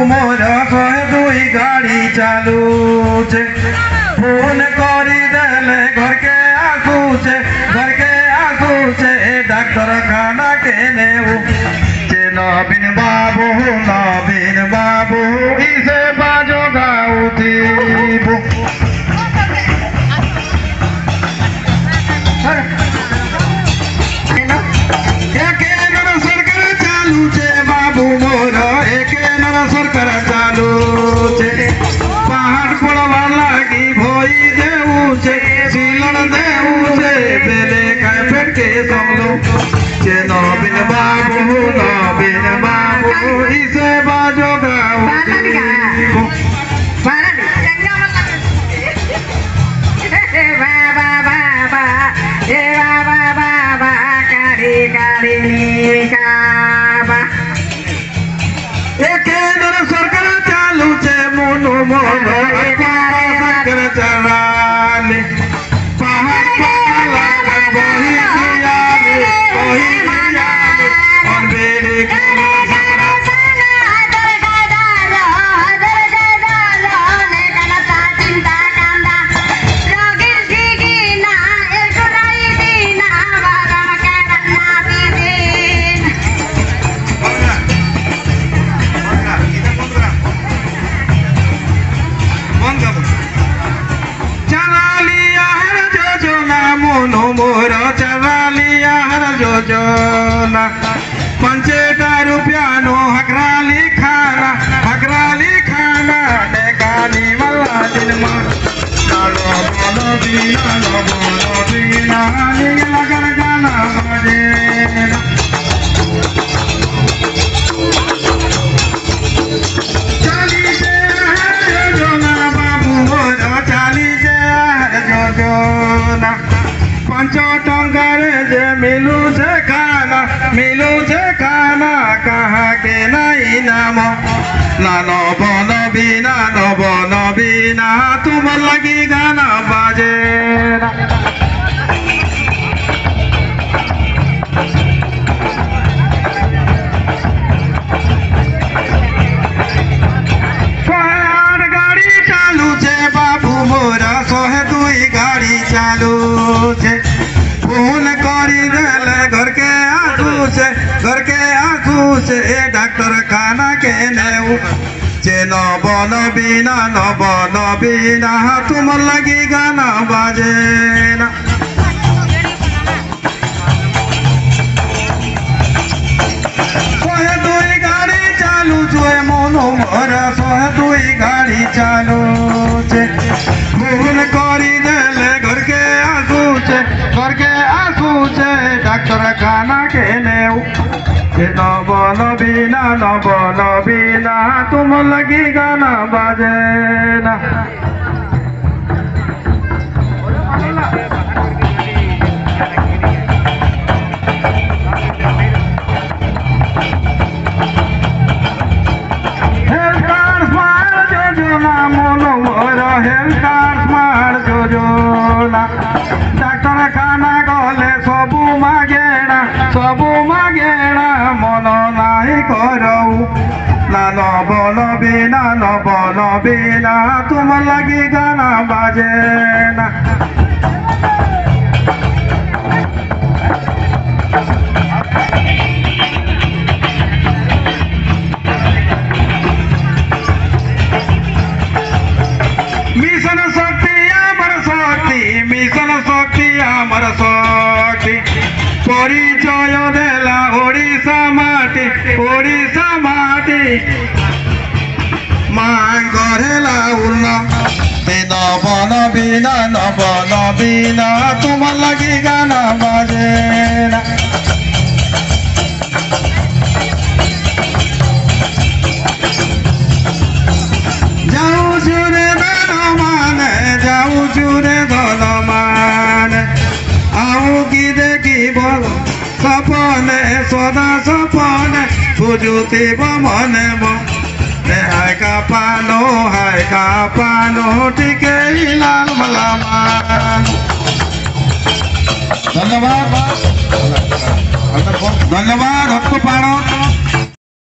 मोर 102 गाड़ी चालू छे फोन करी देले घर के आंसू छे डॉक्टर खाना के नेऊ जे नवीन बाबू इसे बाजो गाउती सरकार चालू छे पहाड़ पड़वा लागी भोई देऊ छे सिलन देऊ छे बेले खाए पेट के समलो जे नवीन बाबू इसे बाजो गाऊ सरकार चालू छे मोनो सरकार चलाले पहाड़ मोरा चला लिया हर जोजना 5 रुपया नो हकराली खाना देखाली वाला दिन में चलो बोलो बीना लगर गाना बजे चली से जोजना बाबू मोरा चली से जोजना 5 टंकार जे मिलू छे खाना कहा के नहीं नाम नानो बोलो बीना तुम लगी गाना बाजे गाड़ी चालू छे बाबू मोरा 102 गाड़ी चालू छे फोन करी देले घर के आंसू छे डॉक्टर खाना के नेऊ जे न बीना तुम लगी गाना बाजे ना 102 गाड़ी चालू छे मोनो मोरा 102 गाड़ी चालू छे फोन करी देले घर के आंसू छे डॉक्टर खाना के नेऊ जे न बीना तुम लगी गाना बाजे ना डॉक्टर खाना गले सबू मागेना मन नहीं करऊ नानो बोलो बीना तुम लगी गाना बाजे ना मिशन शक्ति अमर शक्ति परिचय देला ओडिशा माटी मांगरेला उन्न बीना तुम लगी गाना बाजे ना जाऊ जुरे धन माने आऊ की देखी बोलो सपने सदा सपने बुझुती मने हाय का पानो टिके लाल मलामान धन्यवाद आपको पानो